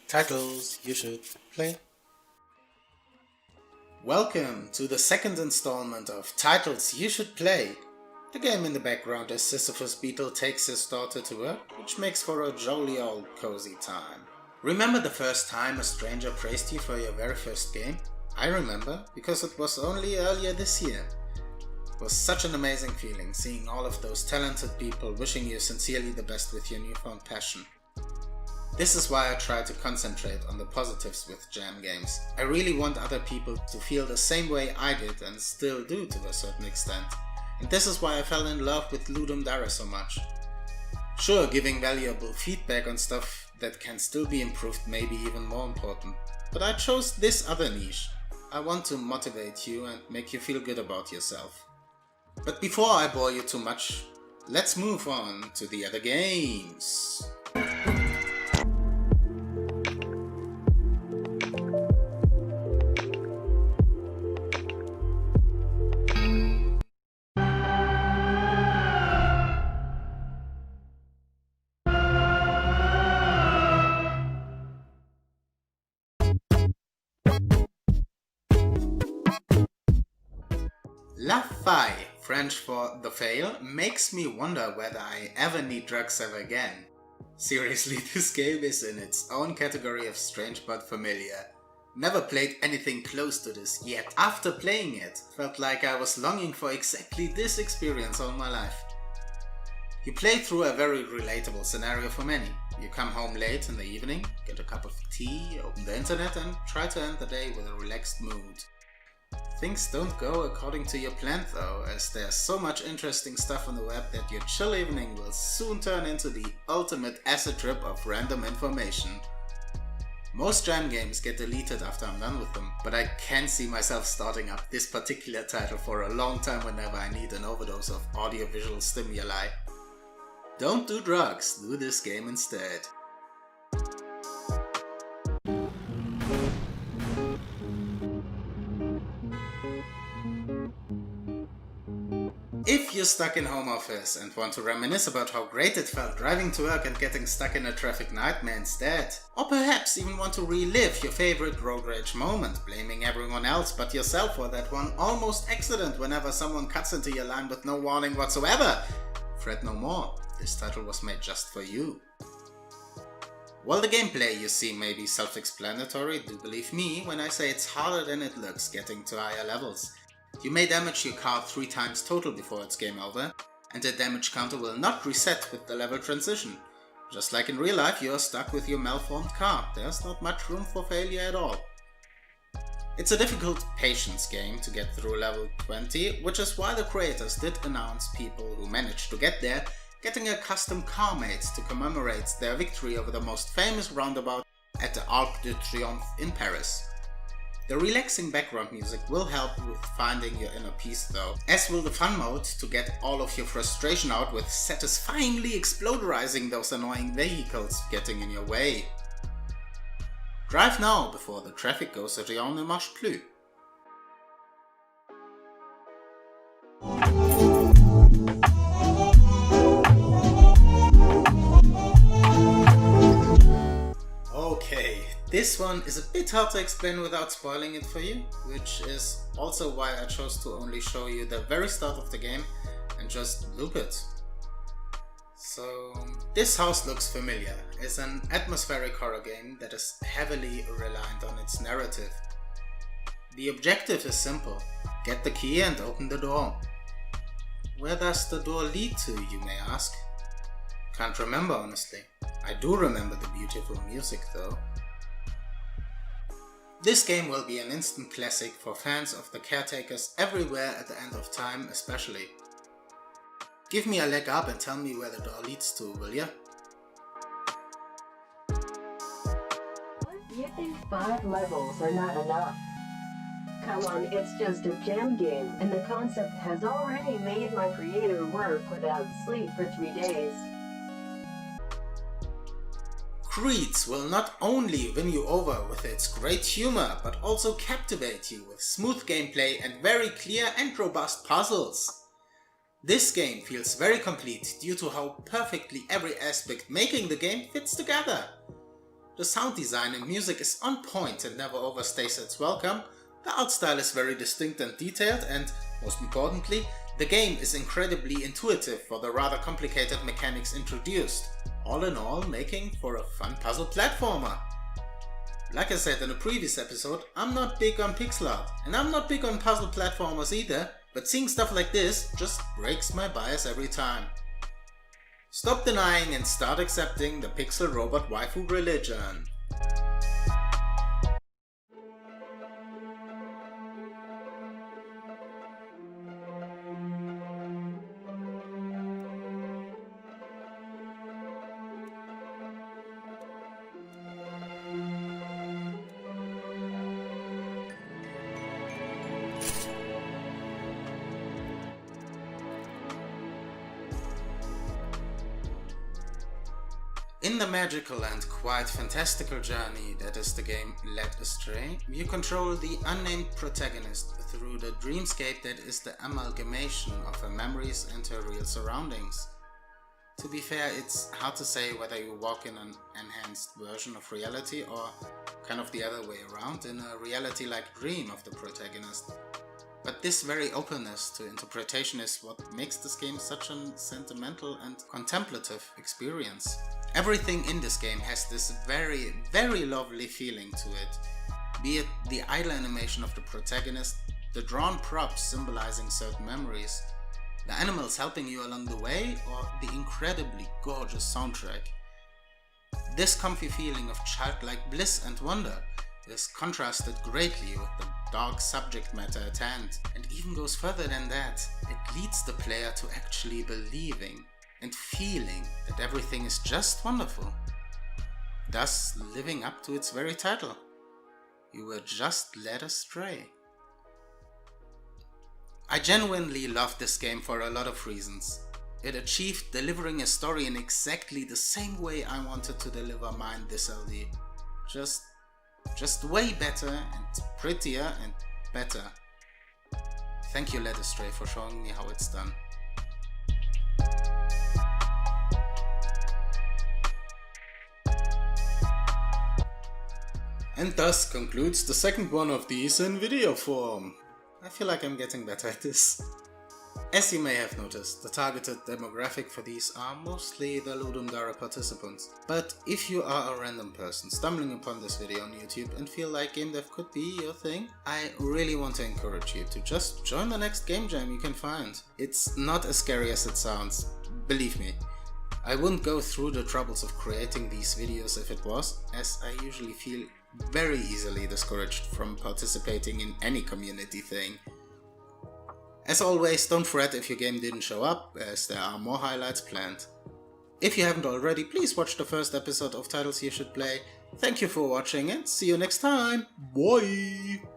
Titles you should play. Welcome to the second installment of Titles You Should Play. The game in the background is Sisyphus Beetle takes his daughter to work, which makes for a jolly old cozy time. Remember the first time a stranger praised you for your very first game? I remember, because it was only earlier this year. It was such an amazing feeling, seeing all of those talented people wishing you sincerely the best with your newfound passion. This is why I try to concentrate on the positives with jam games. I really want other people to feel the same way I did and still do to a certain extent. And this is why I fell in love with Ludum Dare so much. Sure, giving valuable feedback on stuff that can still be improved may be even more important. But I chose this other niche. I want to motivate you and make you feel good about yourself. But before I bore you too much, let's move on to the other games. La Faille, French for the fail, makes me wonder whether I ever need drugs ever again. Seriously, this game is in its own category of strange but familiar. Never played anything close to this, yet after playing it, felt like I was longing for exactly this experience all my life. You play through a very relatable scenario for many. You come home late in the evening, get a cup of tea, open the internet and try to end the day with a relaxed mood. Things don't go according to your plan though, as there's so much interesting stuff on the web that your chill evening will soon turn into the ultimate acid trip of random information. Most jam games get deleted after I'm done with them, but I can see myself starting up this particular title for a long time whenever I need an overdose of audiovisual stimuli. Don't do drugs, do this game instead. If you're stuck in home office and want to reminisce about how great it felt driving to work and getting stuck in a traffic nightmare instead, or perhaps even want to relive your favorite road rage moment, blaming everyone else but yourself for that one almost accident whenever someone cuts into your line with no warning whatsoever, fret no more, this title was made just for you. While the gameplay you see may be self-explanatory, do believe me when I say it's harder than it looks getting to higher levels. You may damage your car 3 times total before it's game over, and the damage counter will not reset with the level transition. Just like in real life, you are stuck with your malformed car, there's not much room for failure at all. It's a difficult patience game to get through level 20, which is why the creators did announce people who managed to get there getting a custom car made to commemorate their victory over the most famous roundabout at the Arc de Triomphe in Paris. The relaxing background music will help with finding your inner peace though, as will the fun mode to get all of your frustration out with satisfyingly exploderizing those annoying vehicles getting in your way. Drive now before the traffic goes rien ne marche plus. Okay, this one is a bit hard to explain without spoiling it for you, which is also why I chose to only show you the very start of the game and just loop it. So, this house looks familiar. It's an atmospheric horror game that is heavily reliant on its narrative. The objective is simple: get the key and open the door. Where does the door lead to, you may ask? Can't remember honestly. I do remember the beautiful music though. This game will be an instant classic for fans of the caretakers everywhere at the end of time especially. Give me a leg up and tell me where the door leads to, will ya? You think 5 levels are not enough? Come on, it's just a jam game, and the concept has already made my creator work without sleep for 3 days. Creeds will not only win you over with its great humor, but also captivate you with smooth gameplay and very clear and robust puzzles. This game feels very complete due to how perfectly every aspect making the game fits together. The sound design and music is on point and never overstays its welcome, the art style is very distinct and detailed, and, most importantly, the game is incredibly intuitive for the rather complicated mechanics introduced, all in all making for a fun puzzle platformer. Like I said in a previous episode, I'm not big on pixel art, and I'm not big on puzzle platformers either, but seeing stuff like this just breaks my bias every time. Stop denying and start accepting the pixel robot waifu religion. In the magical and quite fantastical journey that is the game Led Astray, you control the unnamed protagonist through the dreamscape that is the amalgamation of her memories and her real surroundings. To be fair, it's hard to say whether you walk in an enhanced version of reality or kind of the other way around, in a reality-like dream of the protagonist. But this very openness to interpretation is what makes this game such a sentimental and contemplative experience. Everything in this game has this very, very lovely feeling to it. Be it the idle animation of the protagonist, the drawn props symbolizing certain memories, the animals helping you along the way, or the incredibly gorgeous soundtrack. This comfy feeling of childlike bliss and wonder is contrasted greatly with the dark subject matter at hand, and even goes further than that. It leads the player to actually believing and feeling that everything is just wonderful, thus living up to its very title. You were just led astray. I genuinely loved this game for a lot of reasons. It achieved delivering a story in exactly the same way I wanted to deliver mine this LD. Just way better and prettier and better. Thank you Led Astray for showing me how it's done. And thus concludes the second one of these in video form. I feel like I'm getting better at this. As you may have noticed, the targeted demographic for these are mostly the Ludum Dare participants. But if you are a random person stumbling upon this video on YouTube and feel like game dev could be your thing, I really want to encourage you to just join the next game jam you can find. It's not as scary as it sounds, believe me. I wouldn't go through the troubles of creating these videos if it was, as I usually feel very easily discouraged from participating in any community thing. As always, don't fret if your game didn't show up, as there are more highlights planned. If you haven't already, please watch the first episode of Titles You Should Play. Thank you for watching and see you next time. Bye!